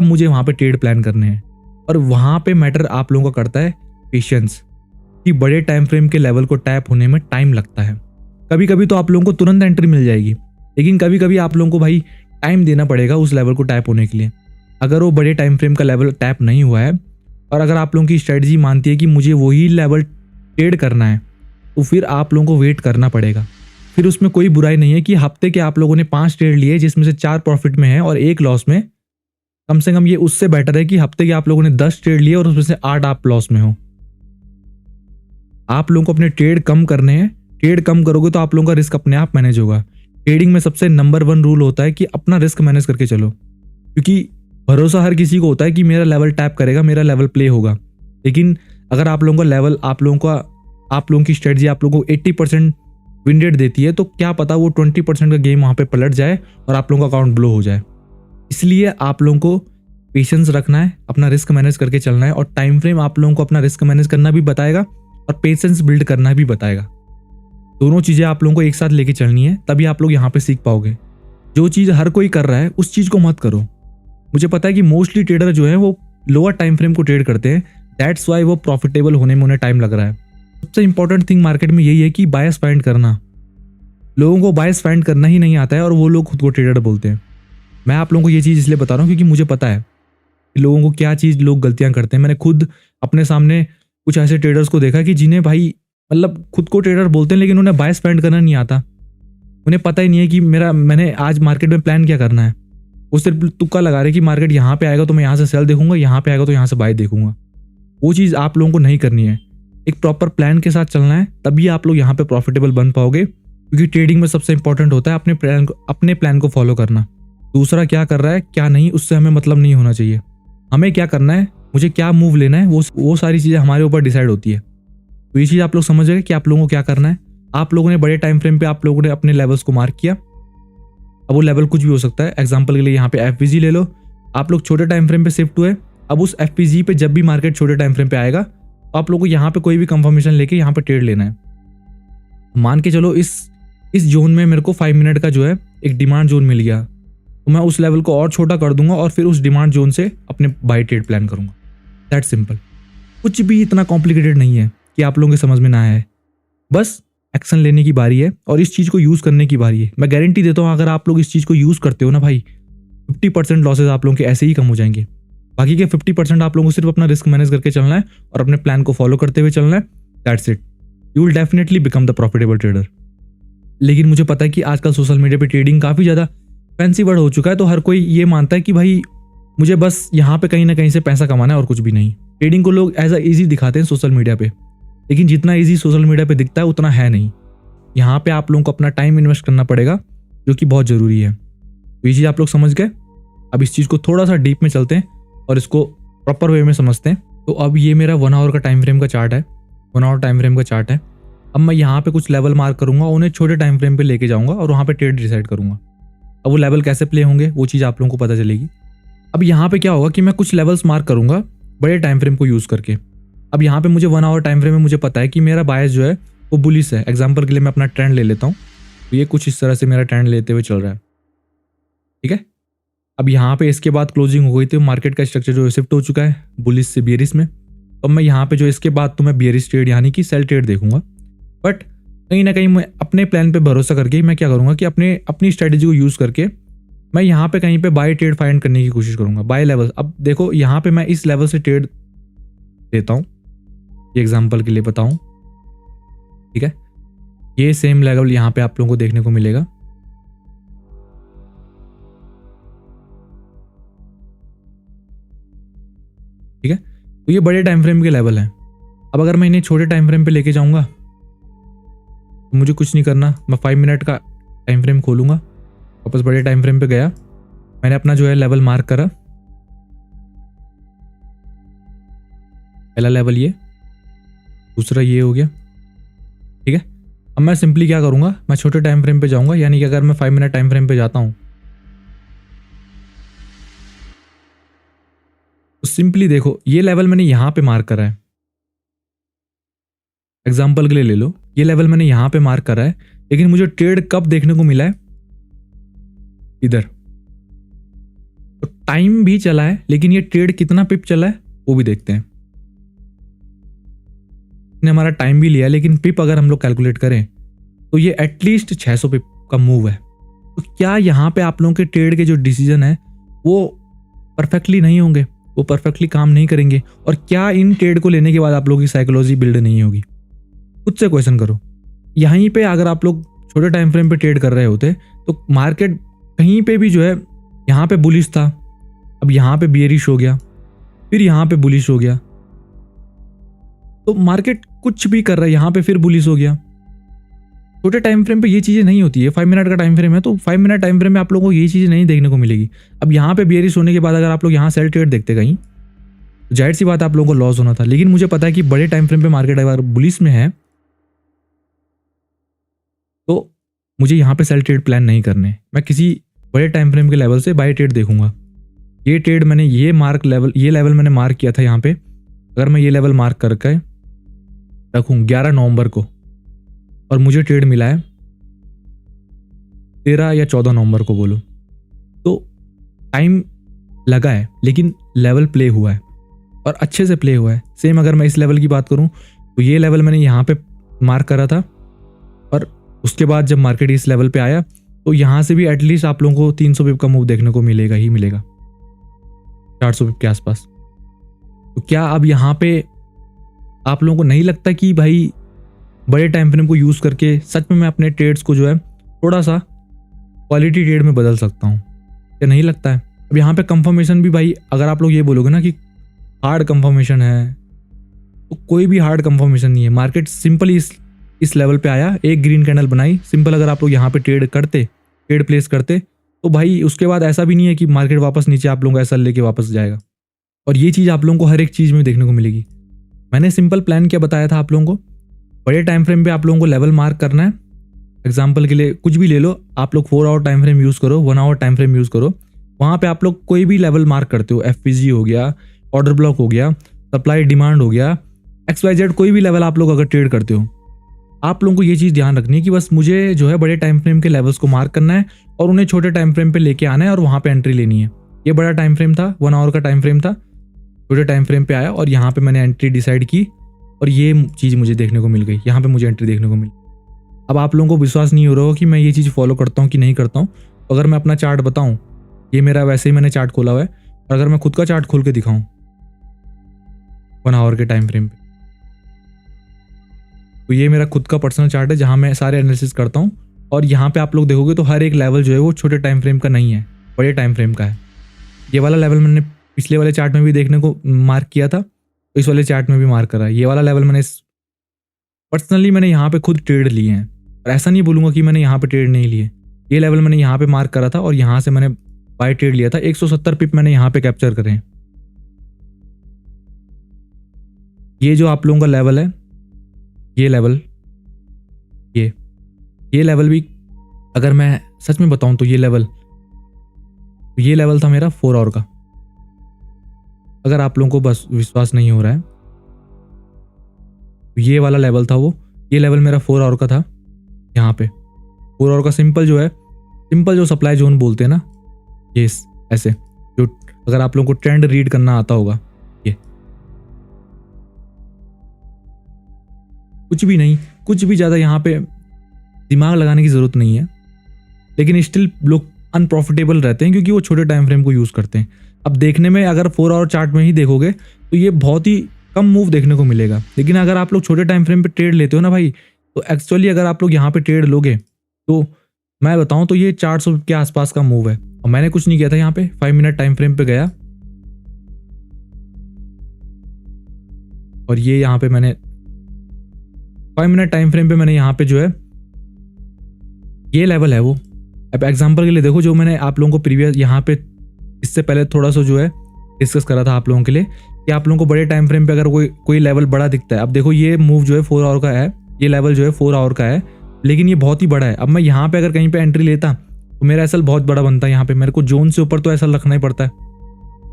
मुझे वहाँ पे ट्रेड प्लान करने हैं। और वहाँ पे मैटर आप लोगों का करता है पेशेंस, कि बड़े टाइम फ्रेम के लेवल को टैप होने में टाइम लगता है। कभी कभी तो आप लोगों को तुरंत एंट्री मिल जाएगी, लेकिन कभी कभी आप लोगों को भाई टाइम देना पड़ेगा उस लेवल को टैप होने के लिए। अगर वो बड़े टाइम फ्रेम का लेवल टैप नहीं हुआ है और अगर आप लोगों की स्ट्रेटजी मानती है कि मुझे वही लेवल ट्रेड करना है तो फिर आप लोगों को वेट करना पड़ेगा। फिर उसमें कोई बुराई नहीं है कि हफ्ते के आप लोगों ने 5 ट्रेड लिए जिसमें से 4 प्रॉफिट में है और 1 लॉस में। कम से कम ये उससे बेटर है कि हफ्ते के आप लोगों ने 10 ट्रेड लिए और उसमें से 8 आप लॉस में हो। आप लोगों को अपने ट्रेड कम करने हैं, ट्रेड कम करोगे तो आप लोगों का रिस्क अपने आप मैनेज होगा। ट्रेडिंग में सबसे नंबर 1 रूल होता है कि अपना रिस्क मैनेज करके चलो, क्योंकि भरोसा हर किसी को होता है कि मेरा लेवल टैप करेगा, मेरा लेवल प्ले होगा। लेकिन अगर आप लोगों का लेवल आप लोगों की स्ट्रेटजी आप लोगों को 80% विन रेट देती है तो क्या पता वो 20% का गेम वहाँ पे पलट जाए और आप लोगों का अकाउंट ब्लो हो जाए। इसलिए आप लोगों को पेशेंस रखना है, अपना रिस्क मैनेज करके चलना है और टाइम फ्रेम आप लोगों को अपना रिस्क मैनेज करना भी बताएगा और पेशेंस बिल्ड करना भी बताएगा। दोनों चीज़ें आप लोगों को एक साथ लेके चलनी है, तभी आप लोग यहाँ पे सीख पाओगे। जो चीज़ हर कोई कर रहा है उस चीज़ को मत करो। मुझे पता है कि मोस्टली ट्रेडर जो है वो लोअर टाइम फ्रेम को ट्रेड करते हैं, दैट्स वाई वो प्रॉफिटेबल होने में उन्हें टाइम लग रहा है। सबसे इंपॉर्टेंट थिंग मार्केट में यही है कि बायस फाइंड करना। लोगों को बायस फाइंड करना ही नहीं आता है और वो लोग खुद को ट्रेडर बोलते हैं। मैं आप लोगों को ये चीज़ इसलिए बता रहा हूँ क्योंकि मुझे पता है कि लोगों को क्या चीज़ लोग गलतियाँ करते हैं। मैंने खुद अपने सामने कुछ ऐसे ट्रेडर्स को देखा कि जिन्हें भाई मतलब खुद को ट्रेडर बोलते हैं लेकिन उन्हें बायस फाइंड करना नहीं आता। उन्हें पता ही नहीं है कि मैंने आज मार्केट में प्लान क्या करना है। वो सिर्फ तुक्का लगा रहे कि मार्केट यहाँ पे आएगा तो मैं यहाँ से सेल देखूंगा, यहाँ पे आएगा तो यहाँ से बाय देखूंगा। वो चीज़ आप लोगों को नहीं करनी है। एक प्रॉपर प्लान के साथ चलना है, तभी आप लोग यहाँ पे प्रॉफिटेबल बन पाओगे। क्योंकि ट्रेडिंग में सबसे इंपॉर्टेंट होता है अपने प्लान को फॉलो करना। दूसरा क्या कर रहा है क्या नहीं उससे हमें मतलब नहीं होना चाहिए। हमें क्या करना है, मुझे क्या मूव लेना है, वो सारी चीज़ें हमारे ऊपर डिसाइड होती है। तो ये चीज़ आप लोग समझ गए कि आप लोगों को क्या करना है। आप लोगों ने बड़े टाइम फ्रेम पे आप लोगों ने अपने लेवल्स को मार्क किया। अब वो लेवल कुछ भी हो सकता है। एग्जाम्पल के लिए यहाँ पे एफपीजी ले लो। आप लोग छोटे टाइम फ्रेम पे शिफ्ट हुए। अब उस एफपीजी पे जब भी मार्केट छोटे टाइम फ्रेम पे आएगा तो आप लोगों को यहाँ पे कोई भी कंफर्मेशन लेके यहाँ पे ट्रेड लेना है। मान के चलो इस जोन में मेरे को 5 मिनट का जो है एक डिमांड जोन मिल गया, तो मैं उस लेवल को और छोटा कर दूंगा और फिर उस डिमांड जोन से अपने बाय ट्रेड प्लान करूंगा। That simple. कुछ भी इतना कॉम्प्लिकेटेड नहीं है कि आप लोगों के समझ में ना आए। बस एक्शन लेने की बारी है और इस चीज़ को यूज़ करने की बारी है। मैं गारंटी देता हूँ अगर आप लोग इस चीज़ को यूज़ करते हो ना भाई, 50% लॉसेज आप लोगों के ऐसे ही कम हो जाएंगे। बाकी के 50% आप लोगों को सिर्फ अपना रिस्क मैनेज करके चलना है और अपने प्लान को फॉलो करते हुए चलना है। That's it. You will definitely become the profitable trader. लेकिन मुझे पता है कि आजकल सोशल मीडिया पे ट्रेडिंग काफ़ी ज़्यादा फैंसी वर्ड हो चुका है, तो हर कोई ये मानता है कि भाई मुझे बस यहाँ पे कहीं ना कहीं से पैसा कमाना है और कुछ भी नहीं। ट्रेडिंग को लोग एज अ ईजी दिखाते हैं सोशल मीडिया पे, लेकिन जितना ईजी सोशल मीडिया पे दिखता है उतना है नहीं। यहाँ पे आप लोगों को अपना टाइम इन्वेस्ट करना पड़ेगा, जो कि बहुत ज़रूरी है। तो ये चीज़ आप लोग समझ गए। अब इस चीज़ को थोड़ा सा डीप में चलते हैं और इसको प्रॉपर वे में समझते हैं। तो अब ये मेरा 1 आवर का टाइम फ्रेम का चार्ट है, 1 आवर टाइम फ्रेम का चार्ट है। अब मैं यहाँ पे कुछ लेवल मार्क करूँगा, उन्हें छोटे टाइम फ्रेम पे लेके जाऊँगा और वहाँ पे ट्रेड डिसाइड करूँगा। अब वो लेवल कैसे प्ले होंगे वो चीज़ आप लोगों को पता चलेगी। अब यहाँ पे क्या होगा कि मैं कुछ लेवल्स मार्क करूँगा बड़े टाइम फ्रेम को यूज़ करके। अब यहाँ पे मुझे 1 आवर टाइम फ्रेम में मुझे पता है कि मेरा बायस जो है वो बुलिश है। एग्जाम्पल के लिए मैं अपना ट्रेंड ले लेता हूँ, तो ये कुछ इस तरह से मेरा ट्रेंड लेते हुए चल रहा है, ठीक है। अब यहाँ पे इसके बाद क्लोजिंग हो गई थी, मार्केट का स्ट्रक्चर जो है शिफ्ट हो चुका है बुलिश से बियरिश में। अब मैं यहाँ पे जो इसके बाद तो मैं बियरिश ट्रेड यानी कि सेल ट्रेड देखूंगा, बट कहीं ना कहीं मैं अपने प्लान पे भरोसा करके मैं क्या करूँगा कि अपनी स्ट्रेटेजी को यूज़ करके मैं यहाँ पे कहीं पे बाय ट्रेड फाइंड करने की कोशिश करूँगा, बाय लेवल। अब देखो यहाँ पे मैं इस लेवल से ट्रेड देता हूँ, ये एग्जाम्पल के लिए बताऊँ, ठीक है। ये सेम लेवल यहाँ पे आप लोगों को देखने को मिलेगा, ठीक है। तो ये बड़े टाइम फ्रेम के लेवल हैं। अब अगर मैं इन्हें छोटे टाइम फ्रेम पे लेके जाऊंगा तो मुझे कुछ नहीं करना, मैं 5 मिनट का टाइम फ्रेम खोलूंगा, वापस बड़े टाइम फ्रेम पे गया, मैंने अपना जो है लेवल मार्क करा, पहला लेवल ये, दूसरा ये हो गया, ठीक है। अब मैं सिंपली क्या करूंगा, मैं छोटे टाइम फ्रेम पे जाऊंगा, यानी कि अगर मैं 5 मिनट टाइम फ्रेम पे जाता हूं तो सिंपली देखो ये लेवल मैंने यहां पे मार्क करा है। एग्जाम्पल के लिए ले लो, ये लेवल मैंने यहां पे मार्क करा है, लेकिन मुझे ट्रेड कब देखने को मिला है, इधर। तो टाइम भी चला है, लेकिन ये ट्रेड कितना पिप चला है वो भी देखते हैं। ने हमारा टाइम भी लिया, लेकिन पिप अगर हम लोग कैलकुलेट करें तो ये एटलीस्ट 600 पिप का मूव है। तो क्या यहाँ पे आप लोगों के ट्रेड के जो डिसीजन है वो परफेक्टली नहीं होंगे, वो परफेक्टली काम नहीं करेंगे? और क्या इन ट्रेड को लेने के बाद आप लोगों की साइकोलॉजी बिल्ड नहीं होगी? खुद से क्वेश्चन करो। यहीं पे अगर आप लोग छोटे टाइम फ्रेम पे ट्रेड कर रहे होते तो मार्केट कहीं पे भी जो है, यहाँ पे बुलिश था, अब यहाँ पे बियरिश हो गया, फिर यहाँ पे बुलिश हो गया, तो मार्केट कुछ भी कर रहा है, यहाँ पे फिर बुलिश हो गया। छोटे टाइम फ्रेम पे ये चीज़ें नहीं होती है। 5 मिनट का टाइम फ्रेम है तो 5 मिनट टाइम फ्रेम में आप लोगों को ये चीज़ें नहीं देखने को मिलेगी। अब यहाँ पे बियरिश होने के बाद अगर आप लोग यहाँ सेल ट्रेड देखते कहीं, तो जाहिर सी बात है आप लोगों को लॉस होना था। लेकिन मुझे पता है कि बड़े टाइम फ्रेम पे मार्केट अगर बुलिश में है तो मुझे यहाँ पे सेल ट्रेड प्लान नहीं करने, मैं किसी बड़े टाइम फ्रेम के लेवल से बाय ट्रेड देखूंगा। ये ट्रेड मैंने ये लेवल मैंने मार्क किया था यहाँ पे, अगर मैं ये लेवल मार्क करके रखूँ 11 नवंबर को और मुझे ट्रेड मिला है 13 या 14 नवंबर को बोलो, तो टाइम लगा है लेकिन लेवल प्ले हुआ है और अच्छे से प्ले हुआ है। सेम अगर मैं इस लेवल की बात करूं तो ये लेवल मैंने यहाँ पे मार्क करा था और उसके बाद जब मार्केट इस लेवल पे आया तो यहाँ से भी एटलीस्ट आप लोगों को 300 पिप का मूव देखने को मिलेगा ही मिलेगा, 400 पिप के आसपास। तो क्या अब यहाँ पे आप लोगों को नहीं लगता कि भाई बड़े टाइम फ्रेम को यूज़ करके सच में मैं अपने ट्रेड्स को जो है थोड़ा सा क्वालिटी ट्रेड में बदल सकता हूँ? क्या नहीं लगता है? अब यहाँ पे कंफर्मेशन भी भाई, अगर आप लोग ये बोलोगे ना कि हार्ड कंफर्मेशन है, तो कोई भी हार्ड कंफर्मेशन नहीं है। मार्केट सिंपल इस लेवल पे आया, एक ग्रीन कैंडल बनाई, सिंपल अगर आप लोग यहाँ पे ट्रेड प्लेस करते तो भाई उसके बाद ऐसा भी नहीं है कि मार्केट वापस नीचे आप लोगों को ऐसा लेके वापस जाएगा। और ये चीज़ आप लोगों को हर एक चीज़ में देखने को मिलेगी। मैंने सिंपल प्लान क्या बताया था आप लोगों को, बड़े टाइम फ्रेम पे आप लोगों को लेवल मार्क करना है। एग्जाम्पल के लिए कुछ भी ले लो, आप लोग 4 आवर टाइम फ्रेम यूज़ करो, 1 आवर टाइम फ्रेम यूज़ करो, वहाँ पे आप लोग कोई भी लेवल मार्क करते हो, FPG हो गया, ऑर्डर ब्लॉक हो गया, सप्लाई डिमांड हो गया, XYZ कोई भी लेवल आप लोग अगर ट्रेड करते हो, आप लोगों को ये चीज़ ध्यान रखनी है कि बस मुझे जो है बड़े टाइम फ्रेम के लेवल्स को मार्क करना है और उन्हें छोटे टाइम फ्रेम पे लेके आना है और वहाँ पे एंट्री लेनी है। ये बड़ा टाइम फ्रेम था, 1 आवर का टाइम फ्रेम था, छोटे टाइम फ्रेम पे आया और यहाँ पे मैंने एंट्री डिसाइड की और ये चीज़ मुझे देखने को मिल गई, यहाँ पे मुझे एंट्री देखने को मिली। अब आप लोगों को विश्वास नहीं हो रहा हो कि मैं ये चीज़ फॉलो करता हूँ कि नहीं करता हूँ। तो अगर मैं अपना चार्ट बताऊँ, ये मेरा वैसे ही मैंने चार्ट खोला हुआ है, और अगर मैं खुद का चार्ट खोल के दिखाऊँ 1 आवर के टाइम फ्रेम पे, तो ये मेरा खुद का पर्सनल चार्ट है जहाँ मैं सारे एनालिसिस करता हूँ। और यहाँ पे आप लोग देखोगे तो हर एक लेवल जो है वो छोटे टाइम फ्रेम का नहीं है, बड़े टाइम फ्रेम का है। ये वाला लेवल मैंने पिछले वाले चार्ट में भी देखने को मार्क किया था, तो इस वाले चार्ट में भी मार्क करा है। ये वाला लेवल मैंने यहाँ पे खुद ट्रेड लिए हैं, और ऐसा नहीं बोलूँगा कि मैंने यहाँ पे ट्रेड नहीं लिए। ये लेवल मैंने यहाँ पे मार्क करा था और यहाँ से मैंने बाय ट्रेड लिया था। 170 पिप मैंने यहाँ पे कैप्चर करे हैं। ये जो आप लोगों का लेवल है, ये लेवल, ये लेवल भी अगर मैं सच में बताऊं तो ये लेवल था मेरा 4 आवर का। अगर आप लोगों को बस विश्वास नहीं हो रहा है तो ये वाला लेवल था वो, ये लेवल मेरा 4 आवर का था। यहाँ पे 4 आवर का सिंपल जो सप्लाई जोन बोलते हैं ना, ये ऐसे, जो अगर आप लोगों को ट्रेंड रीड करना आता होगा, ये कुछ भी ज़्यादा यहाँ पे दिमाग लगाने की ज़रूरत नहीं है, लेकिन स्टिल लोग अनप्रॉफिटेबल रहते हैं क्योंकि वो छोटे टाइम फ्रेम को यूज़ करते हैं। अब देखने में अगर 4 आवर चार्ट में ही देखोगे तो ये बहुत ही कम मूव देखने को मिलेगा, लेकिन अगर आप लोग छोटे टाइम फ्रेम पे ट्रेड लेते हो ना भाई, तो एक्चुअली अगर आप लोग यहाँ पे ट्रेड लोगे तो मैं बताऊं तो ये 400 के आसपास का मूव है। और मैंने कुछ नहीं किया था, यहाँ पे 5 मिनट टाइम फ्रेम पे गया और ये यहाँ पे मैंने 5 मिनट टाइम फ्रेम पे मैंने यहाँ पे जो है ये लेवल है वो। अब एग्जांपल के लिए देखो, जो मैंने आप लोगों को प्रीवियस यहाँ पे इससे पहले थोड़ा सा जो है डिस्कस करा था आप लोगों के लिए कि आप लोगों को बड़े टाइम फ्रेम पे अगर कोई लेवल बड़ा दिखता है। अब देखो ये मूव जो है 4 आवर का है, ये लेवल जो है 4 आवर का है, लेकिन ये बहुत ही बड़ा है। अब मैं यहाँ पे अगर कहीं पे एंट्री लेता तो मेरा एसएल बहुत बड़ा बनता है। यहाँ पे मेरे को जोन से ऊपर तो एसएल रखना ही पड़ता है,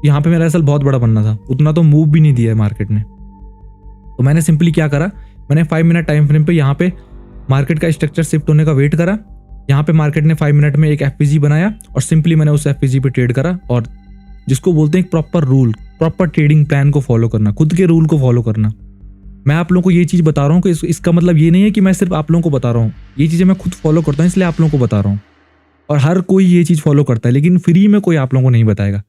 यहाँ पे मेरा एसएल बहुत बड़ा बनना था, उतना तो मूव भी नहीं दिया है मार्केट ने। तो मैंने सिंपली क्या करा, मैंने 5 मिनट टाइम फ्रेम पे यहाँ पे मार्केट का स्ट्रक्चर शिफ्ट होने का वेट करा। यहाँ पे मार्केट ने 5 मिनट में एक एफपीजी बनाया और सिंपली मैंने उस एफपीजी पे ट्रेड करा। और जिसको बोलते हैं एक proper rule, proper trading plan को फॉलो करना, खुद के रूल को फॉलो करना। मैं आप लोगों को ये चीज़ बता रहा हूँ कि इसका मतलब ये नहीं है कि मैं सिर्फ आप लोगों को बता रहा हूँ, ये चीज़ें मैं खुद फॉलो करता हूँ इसलिए आप लोगों को बता रहा हूँ। और हर कोई ये चीज़ फॉलो करता है, लेकिन फ्री में कोई आप लोगों को नहीं बताएगा।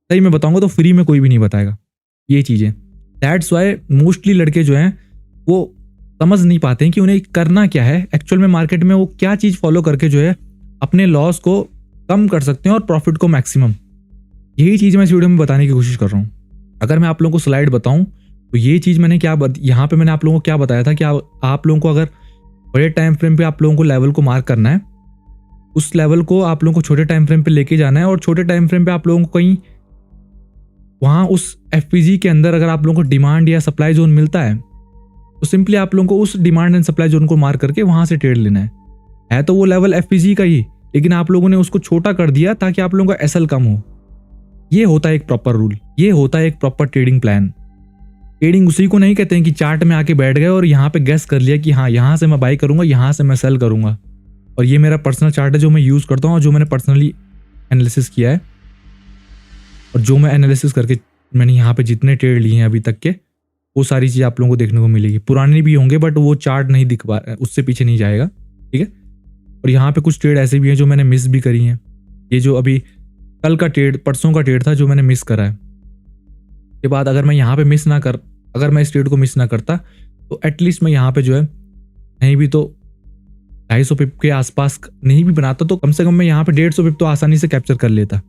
सही में बताऊँगा तो फ्री में कोई भी नहीं बताएगा ये चीज़ें। दैट्स वाई मोस्टली लड़के जो हैं वो समझ नहीं पाते हैं कि उन्हें करना क्या है एक्चुअल में मार्केट में, वो क्या चीज़ फॉलो करके जो है अपने लॉस को कम कर सकते हैं और प्रॉफिट को मैक्सिमम। यही चीज़ मैं इस वीडियो में बताने की कोशिश कर रहा हूँ। अगर मैं आप लोगों को स्लाइड बताऊँ तो ये चीज़ मैंने यहाँ पे मैंने आप लोगों को क्या बताया था कि आप लोगों को अगर बड़े टाइम फ्रेम पे आप लोगों को लेवल को मार्क करना है, उस लेवल को आप लोगों को छोटे टाइम फ्रेम पे लेके जाना है और छोटे टाइम फ्रेम पे आप लोगों को कहीं वहाँ उस एफपीजी के अंदर अगर आप लोगों को डिमांड या सप्लाई जोन मिलता है तो सिंपली आप लोगों को उस डिमांड एंड सप्लाई जोन को मार्क करके वहाँ से ट्रेड लेना है तो वो लेवल एफपीजी का ही, लेकिन आप लोगों ने उसको छोटा कर दिया ताकि आप लोगों का एसएल कम हो। ये होता है एक प्रॉपर रूल, ये होता है एक प्रॉपर ट्रेडिंग प्लान। ट्रेडिंग उसी को नहीं कहते हैं कि चार्ट में आके बैठ गए और यहाँ पे गेस कर लिया कि हाँ यहाँ से मैं बाई करूंगा, यहाँ से मैं सेल करूंगा। और ये मेरा पर्सनल चार्ट है जो मैं यूज़ करता हूँ और जो मैंने पर्सनली एनालिसिस किया है और जो मैं एनालिसिस करके मैंने यहाँ पे जितने ट्रेड लिए हैं अभी तक के, वो सारी चीज़ आप लोगों को देखने को मिलेगी। पुराने भी होंगे बट वो चार्ट नहीं दिख पा, उससे पीछे नहीं जाएगा, ठीक है। और यहाँ पे कुछ ट्रेड ऐसे भी हैं जो मैंने मिस भी करी हैं। ये जो अभी कल का ट्रेड, परसों का ट्रेड था जो मैंने मिस करा है, के बाद अगर मैं यहाँ पे अगर मैं इस ट्रेड को मिस ना करता तो एटलीस्ट मैं यहाँ पे जो है नहीं भी तो 250 पिप के आसपास नहीं भी बनाता तो कम से कम मैं यहाँ पे 150 पिप तो आसानी से कैप्चर कर लेता।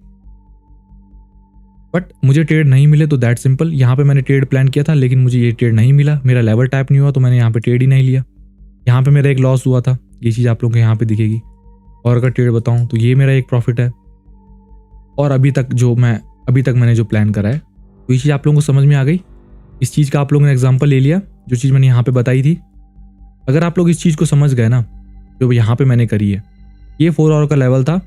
बट मुझे ट्रेड नहीं मिले तो दैट सिंपल। यहाँ पे मैंने ट्रेड प्लान किया था लेकिन मुझे ये ट्रेड नहीं मिला, मेरा लेवल टैप नहीं हुआ तो मैंने यहाँ पे ट्रेड ही नहीं लिया। यहाँ पे मेरा एक लॉस हुआ था, ये चीज़ आप लोगों को यहाँ पे दिखेगी। और अगर ट्रेड बताऊँ तो ये मेरा एक प्रॉफिट है। और अभी तक मैंने जो प्लान करा है तो ये चीज़ आप लोगों को समझ में आ गई। इस चीज़ का आप लोगों ने एग्जाम्पल ले लिया, जो चीज़ मैंने यहाँ पे बताई थी। अगर आप लोग इस चीज़ को समझ गए ना जो यहाँ पे मैंने करी है, ये 4 आवर का लेवल था,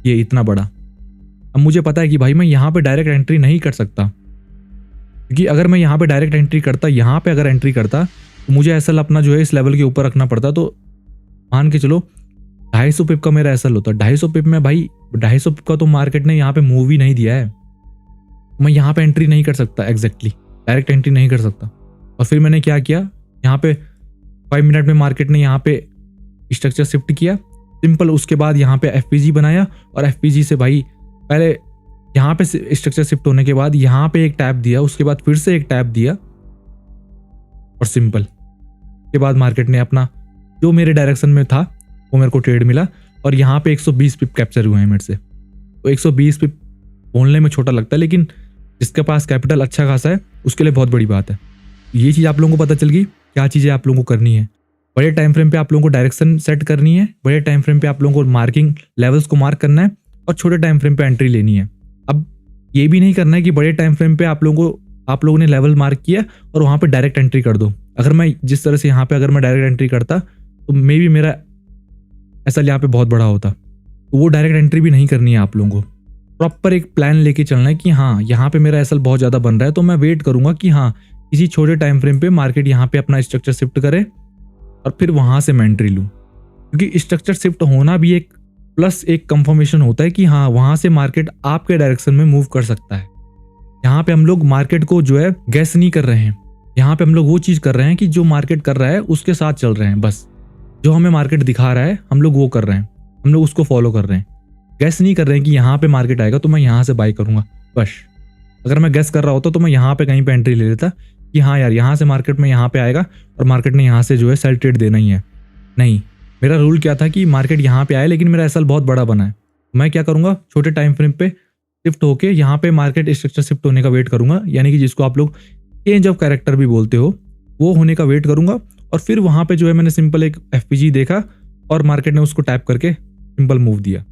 ये इतना बड़ा। अब मुझे पता है कि भाई मैं यहाँ पे डायरेक्ट एंट्री नहीं कर सकता, क्योंकि अगर मैं यहाँ पे डायरेक्ट एंट्री करता, यहाँ पे अगर एंट्री करता तो मुझे एसएल अपना जो है इस लेवल के ऊपर रखना पड़ता। तो मान के चलो 250 पिप का मेरा एसएल होता। 250 पिप में भाई 250 पिप का तो मार्केट ने यहाँ पे मूव ही नहीं दिया है, मैं यहाँ पे एंट्री नहीं कर सकता, एग्जैक्टली डायरेक्ट एंट्री नहीं कर सकता। और फिर मैंने क्या किया, यहाँ पे 5 मिनट में मार्केट ने यहाँ पे स्ट्रक्चर शिफ्ट किया सिंपल। उसके बाद यहाँ पे एफपीजी बनाया और एफपीजी से भाई पहले यहाँ पे स्ट्रक्चर शिफ्ट होने के बाद यहाँ पे एक टैप दिया, उसके बाद फिर से एक टैप दिया और सिंपल के बाद मार्केट ने अपना जो मेरे डायरेक्शन में था वो मेरे को ट्रेड मिला। और यहाँ पे 120 पिप कैप्चर हुए हैं मेरे से। तो 120 पिप बोलने में छोटा लगता है, लेकिन जिसके पास कैपिटल अच्छा खासा है उसके लिए बहुत बड़ी बात है। ये चीज़ आप लोगों को पता चल गई क्या चीज़ें आप लोगों को करनी है। बड़े टाइम फ्रेम पे आप लोगों को डायरेक्शन सेट करनी है, बड़े टाइम फ्रेम पे आप लोगों को मार्किंग लेवल्स को मार्क करना है और छोटे टाइम फ्रेम पे एंट्री लेनी है। अब ये भी नहीं करना है कि बड़े टाइम फ्रेम पे आप लोगों को आप लोगों ने लेवल मार्क किया और वहाँ पे डायरेक्ट एंट्री कर दो। अगर मैं जिस तरह से यहाँ पे अगर मैं डायरेक्ट एंट्री करता तो मे बी मेरा एसएल यहाँ पे बहुत बड़ा होता। तो वो डायरेक्ट एंट्री भी नहीं करनी है आप लोगों को। प्रॉपर एक प्लान लेके चलना है कि हाँ यहाँ पे मेरा एसएल बहुत ज़्यादा बन रहा है, तो मैं वेट करूंगा कि हाँ किसी छोटे टाइम फ्रेम पे मार्केट यहाँ पे अपना स्ट्रक्चर शिफ्ट करे और फिर वहाँ से मैं एंट्री लूँ। क्योंकि स्ट्रक्चर शिफ्ट होना भी एक प्लस एक कंफर्मेशन होता है कि हाँ वहाँ से मार्केट आपके डायरेक्शन में मूव कर सकता है। यहाँ पे हम लोग मार्केट को जो है गैस नहीं कर रहे हैं, यहाँ पे हम लोग वो चीज़ कर रहे हैं कि जो मार्केट कर रहा है उसके साथ चल रहे हैं। बस जो हमें मार्केट दिखा रहा है हम लोग वो कर रहे हैं, हम लोग उसको फॉलो कर रहे हैं। गैस नहीं कर रहे हैं कि यहाँ पे मार्केट आएगा तो मैं यहाँ से बाई करूंगा। बस अगर मैं गैस कर रहा होता तो मैं यहाँ पे कहीं पे एंट्री ले लेता कि हाँ यार यहाँ से मार्केट में यहाँ पे आएगा और मार्केट ने यहाँ से जो है सेल ट्रेड देना ही है। नहीं, मेरा रूल क्या था कि मार्केट यहाँ पे आए लेकिन मेरा एसएल बहुत बड़ा बना है, मैं क्या करूँगा छोटे टाइम फ्रेम पे शिफ्ट होके यहाँ पे मार्केट स्ट्रक्चर शिफ्ट होने का वेट करूँगा, यानी कि जिसको आप लोग चेंज ऑफ कैरेक्टर भी बोलते हो, वो होने का वेट करूँगा। और फिर वहाँ पे जो है मैंने सिंपल एक एफपीजी देखा और मार्केट ने उसको टैप करके सिंपल मूव दिया।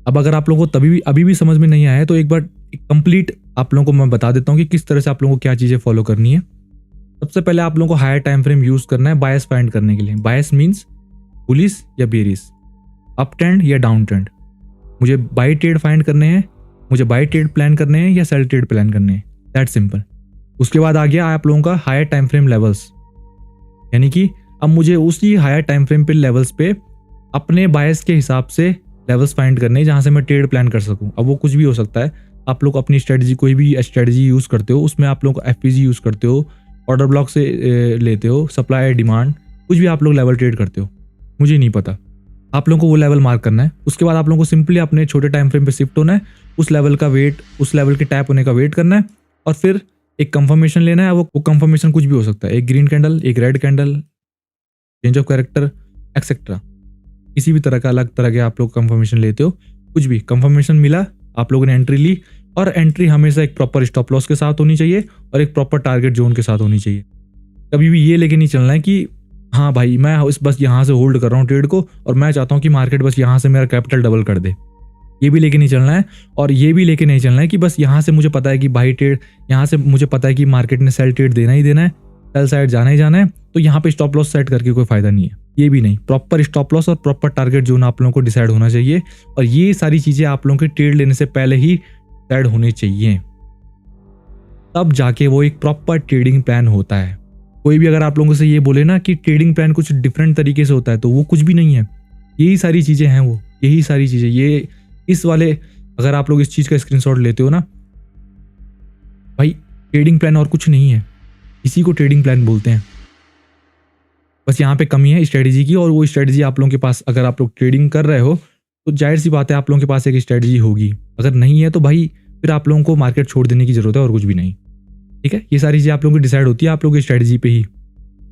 अब अगर आप लोगों को तभी भी अभी भी समझ में नहीं आया है तो एक बार कंप्लीट आप लोगों को मैं बता देता हूँ कि किस तरह से आप लोगों को क्या चीज़ें फॉलो करनी है। सबसे पहले आप लोगों को हायर टाइम फ्रेम यूज़ करना है बायस फाइंड करने के लिए। बायस मीन्स बुलिश या बेरिश, अप ट्रेंड या डाउन ट्रेंड। मुझे बाई ट्रेड फाइंड करने हैं, मुझे बाई ट्रेड प्लान करने हैं या सेल ट्रेड प्लान करने हैं, दैट सिंपल। उसके बाद आ गया आप लोगों का हायर टाइम फ्रेम लेवल्स, यानी कि अब मुझे उसी हायर टाइम फ्रेम पे लेवल्स पे अपने बायस के हिसाब से लेवल्स फाइंड करने हैं जहाँ से मैं ट्रेड प्लान कर सकूँ। अब वो कुछ भी हो सकता है, आप लोग अपनी स्ट्रेटजी कोई भी स्ट्रेटजी यूज़ करते हो उसमें आप लोग एफपीजी यूज़ करते हो, ऑर्डर ब्लॉक से लेते हो, सप्लाई डिमांड, कुछ भी आप लोग लेवल ट्रेड करते हो, मुझे नहीं पता। आप लोगों को वो लेवल मार्क करना है। उसके बाद आप लोगों को सिंपली अपने छोटे टाइम फ्रेम पे शिफ्ट होना है, उस लेवल का वेट, उस लेवल के टैप होने का वेट करना है और फिर एक कंफर्मेशन लेना है। वो कंफर्मेशन कुछ भी हो सकता है, एक ग्रीन कैंडल, एक red candle, change of character etcetera, किसी भी तरह का अलग तरह के आप लोग कंफर्मेशन लेते हो। कुछ भी कंफर्मेशन मिला, आप लोगों ने एंट्री ली और एंट्री हमेशा एक प्रॉपर स्टॉप लॉस के साथ होनी चाहिए और एक प्रॉपर टारगेट जोन के साथ होनी चाहिए। कभी भी ये लेके नहीं चलना है कि हाँ भाई मैं बस यहाँ से होल्ड कर रहा हूँ ट्रेड को और मैं चाहता हूँ कि मार्केट बस यहाँ से मेरा कैपिटल डबल कर दे। ये भी लेके नहीं चलना है और ये भी लेके नहीं चलना है कि बस यहाँ से मुझे पता है कि बाई ट्रेड, यहाँ से मुझे पता है कि मार्केट ने सेल ट्रेड देना ही देना है, सेल साइड जाना ही जाना है, तो यहाँ पे स्टॉप लॉस सेट करके कोई फायदा नहीं है। ये भी नहीं, प्रॉपर स्टॉप लॉस और प्रॉपर टारगेट जोन आप लोगों को डिसाइड होना चाहिए और ये सारी चीज़ें आप लोगों के ट्रेड लेने से पहले ही डिसाइड होनी चाहिए, तब जाके वो एक प्रॉपर ट्रेडिंग प्लान होता है। कोई भी अगर आप लोगों से ये बोले ना कि ट्रेडिंग प्लान कुछ डिफरेंट तरीके से होता है तो वो कुछ भी नहीं है। यही सारी चीज़ें हैं, वो यही सारी चीज़ें, ये इस वाले अगर आप लोग इस चीज़ का स्क्रीनशॉट लेते हो ना भाई, ट्रेडिंग प्लान और कुछ नहीं है, इसी को ट्रेडिंग प्लान बोलते हैं। बस यहाँ पे कमी है स्ट्रेटजी की और वो स्ट्रेटजी आप लोगों के पास, अगर आप लोग ट्रेडिंग कर रहे हो तो जाहिर सी बात है आप लोगों के पास एक स्ट्रेटजी होगी। अगर नहीं है तो भाई फिर आप लोगों को मार्केट छोड़ देने की जरूरत है और कुछ भी नहीं। ठीक है, ये सारी चीज़ें आप लोगों की डिसाइड होती है आप लोगों की स्ट्रेटजी पे ही।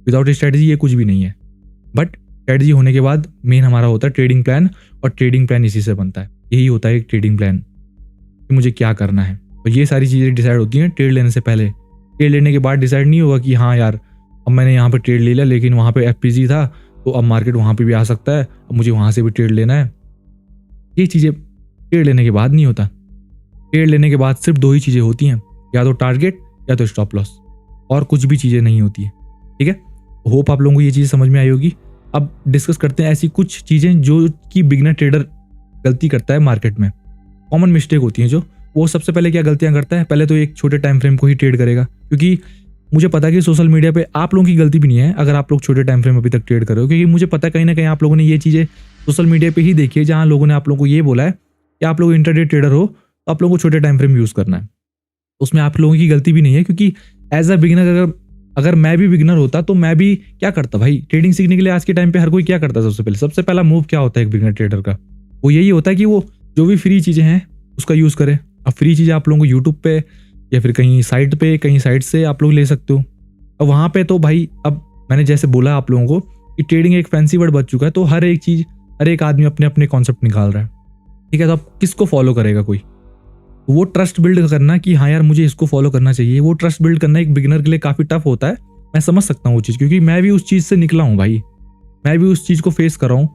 विदाउट स्ट्रेटजी ये कुछ भी नहीं है, बट स्ट्रेटजी होने के बाद मेन हमारा होता है ट्रेडिंग प्लान और ट्रेडिंग प्लान इसी से बनता है। यही होता है एक ट्रेडिंग प्लान कि मुझे क्या करना है। तो ये सारी चीज़ें डिसाइड होती हैं ट्रेड लेने से पहले। ट्रेड लेने के बाद डिसाइड नहीं होगा कि हाँ यार अब मैंने यहाँ पर ट्रेड ले लिया लेकिन वहाँ पे एफपीजी था तो अब मार्केट वहाँ पे भी आ सकता है, अब मुझे वहाँ से भी ट्रेड लेना है। ये चीज़ें ट्रेड लेने के बाद नहीं होता। ट्रेड लेने के बाद सिर्फ दो ही चीज़ें होती हैं, या तो टारगेट या तो स्टॉप लॉस, और कुछ भी चीज़ें नहीं होती है। ठीक है, होप आप लोगों को ये चीज़ समझ में आई होगी। अब डिस्कस करते हैं ऐसी कुछ चीज़ें जो कि बिगनर ट्रेडर गलती करता है मार्केट में, कॉमन मिस्टेक होती हैं जो। वो सबसे पहले क्या गलतियां करता है, पहले तो एक छोटे टाइम फ्रेम को ही ट्रेड करेगा, क्योंकि मुझे पता है कि सोशल मीडिया पे आप लोगों की गलती भी नहीं है अगर आप लोग छोटे टाइम फ्रेम अभी तक ट्रेड कर रहे हो, क्योंकि मुझे पता है कहीं ना कहीं आप लोगों ने ये चीज़ें सोशल मीडिया पे ही देखी है जहाँ लोगों ने आप लोगों को ये बोला है कि आप लोग इंटरडे ट्रेडर हो तो आप लोगों को छोटे टाइम फ्रेम यूज़ करना है। उसमें आप लोगों की गलती भी नहीं है, क्योंकि एज अ बिगिनर अगर मैं भी बिगिनर होता तो मैं भी क्या करता भाई, ट्रेडिंग सीखने के लिए आज के टाइम पे हर कोई क्या करता है, सबसे पहला मूव क्या होता है एक बिगिनर ट्रेडर का, वो यही होता है कि वो जो भी फ्री चीज़ें हैं उसका यूज़ करे। अब फ्री चीज़ें आप लोगों को यूट्यूब पे या फिर कहीं साइट पे, कहीं साइट से आप लोग ले सकते हो। अब वहाँ पे तो भाई, अब मैंने जैसे बोला आप लोगों को कि ट्रेडिंग एक फैंसी वर्ड बच चुका है, तो हर एक चीज़, हर एक आदमी अपने अपने कॉन्सेप्ट निकाल रहा है। ठीक है, तो अब किसको फॉलो करेगा कोई, वो ट्रस्ट बिल्ड करना कि हाँ यार मुझे इसको फॉलो करना चाहिए, वो ट्रस्ट बिल्ड करना एक बिगिनर के लिए काफ़ी टफ होता है। मैं समझ सकता हूँ वो चीज़, क्योंकि मैं भी उस चीज़ से निकला हूँ भाई, मैं भी उस चीज़ को फेस कर रहा हूँ,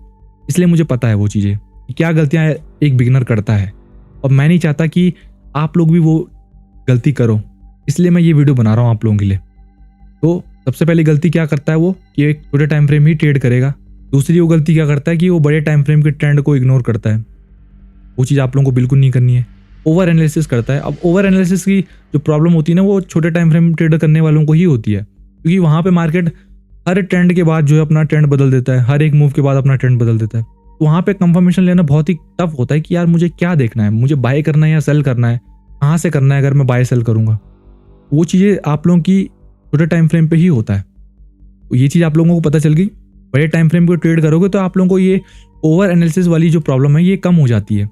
इसलिए मुझे पता है वो चीज़ें क्या गलतियाँ एक बिगिनर करता है। और मैं नहीं चाहता कि आप लोग भी वो गलती करो। इसलिए मैं ये वीडियो बना रहा हूँ आप लोगों के लिए। तो सबसे पहली गलती क्या करता है वो कि एक छोटे टाइम फ्रेम ही ट्रेड करेगा। दूसरी वो गलती क्या करता है कि वो बड़े टाइम फ्रेम के ट्रेंड को इग्नोर करता है। वो चीज़ आप लोगों को बिल्कुल नहीं करनी है। ओवर एनालिसिस करता है। अब ओवर एनालिसिस की जो प्रॉब्लम होती है ना, वो छोटे टाइम फ्रेम ट्रेड करने वालों को ही होती है, क्योंकि वहाँ पे मार्केट हर ट्रेंड के बाद जो है अपना ट्रेंड बदल देता है, हर एक मूव के बाद अपना ट्रेंड बदल देता है। तो वहाँ पे कंफर्मेशन लेना बहुत ही टफ होता है कि यार मुझे क्या देखना है, मुझे बाय करना है या सेल करना है, कहाँ से करना है अगर मैं बाय सेल करूँगा। वो चीज़ें आप लोगों की छोटे टाइम फ्रेम पे ही होता है। तो ये चीज़ आप लोगों को पता चल गई। बड़े टाइम फ्रेम को ट्रेड करोगे तो आप लोगों को ये ओवर एनालिसिस वाली जो प्रॉब्लम है ये कम हो जाती है,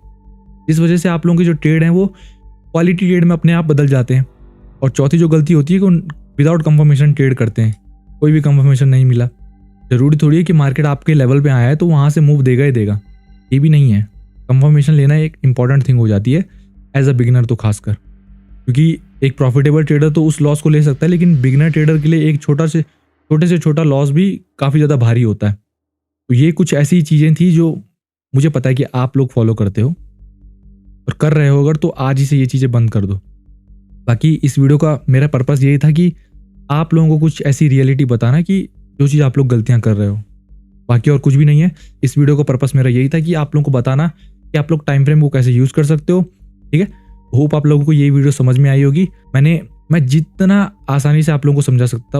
इस वजह से आप लोगों के जो ट्रेड हैं वो क्वालिटी ट्रेड में अपने आप बदल जाते हैं। और चौथी जो गलती होती है कि विदाउट कंफर्मेशन ट्रेड करते हैं। कोई भी कंफर्मेशन नहीं मिला, जरूरी थोड़ी है कि मार्केट आपके लेवल पे आया है तो वहाँ से मूव देगा ही देगा, ये भी नहीं है। कंफर्मेशन लेना एक इंपॉर्टेंट थिंग हो जाती है एज अ बिगिनर, तो खासकर क्योंकि एक प्रॉफिटेबल ट्रेडर तो उस लॉस को ले सकता है, लेकिन बिगिनर ट्रेडर के लिए एक छोटे से छोटा लॉस भी काफ़ी ज़्यादा भारी होता है। तो ये कुछ ऐसी चीज़ें थी जो मुझे पता है कि आप लोग फॉलो करते हो और कर रहे हो अगर, तो आज ही से ये चीज़ें बंद कर दो। बाकी इस वीडियो का मेरा पर्पस यही था कि आप लोगों को कुछ ऐसी रियलिटी बताना कि जो चीज़ आप लोग गलतियां कर रहे हो, बाकी और कुछ भी नहीं है। इस वीडियो का पर्पस मेरा यही था कि आप लोगों को बताना कि आप लोग टाइम फ्रेम को कैसे यूज़ कर सकते हो। ठीक है, होप आप लोगों को ये वीडियो समझ में आई होगी। मैं जितना आसानी से आप लोगों को समझा सकता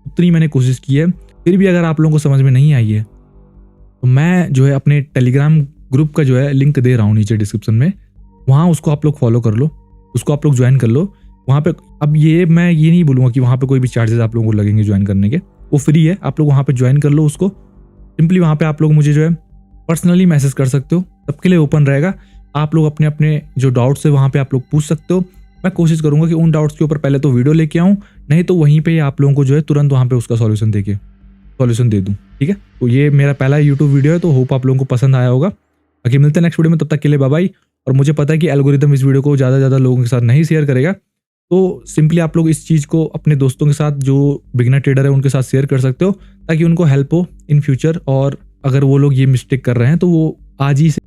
उतनी मैंने कोशिश की है। फिर भी अगर आप लोगों को समझ में नहीं आई है तो मैं जो है अपने टेलीग्राम ग्रुप का जो है लिंक दे रहा हूँ नीचे डिस्क्रिप्शन में, वहाँ उसको आप लोग फॉलो कर लो, उसको आप लोग ज्वाइन कर लो। वहाँ पे अब मैं ये नहीं बोलूँगा कि वहाँ पे कोई भी चार्जेस आप लोगों को लगेंगे ज्वाइन करने के, वो फ्री है। आप लोग वहाँ पे ज्वाइन कर लो उसको। सिंपली वहाँ पे आप लोग मुझे जो है पर्सनली मैसेज कर सकते हो, सबके लिए ओपन रहेगा। आप लोग अपने अपने जो डाउट्स है वहाँ पे आप लोग पूछ सकते हो। मैं कोशिश करूँगा कि उन डाउट्स के ऊपर पहले तो वीडियो लेके आऊँ, नहीं तो वहीं पे आप लोगों को जो है तुरंत वहाँ पे उसका सॉल्यूशन दे दूँ। ठीक है, तो ये मेरा पहला यूट्यूब वीडियो है, तो होप आप लोगों को पसंद आया होगा। बाकी मिलते हैं नेक्स्ट वीडियो में, तब तक के लिए बाय बाय। और मुझे पता है कि एल्गोरिदम इस वीडियो को ज़्यादा से ज़्यादा लोगों के साथ नहीं शेयर करेगा, तो सिंपली आप लोग इस चीज़ को अपने दोस्तों के साथ जो बिगिनर ट्रेडर है उनके साथ शेयर कर सकते हो, ताकि उनको हेल्प हो इन फ्यूचर। और अगर वो लोग ये मिस्टेक कर रहे हैं तो वो आज ही से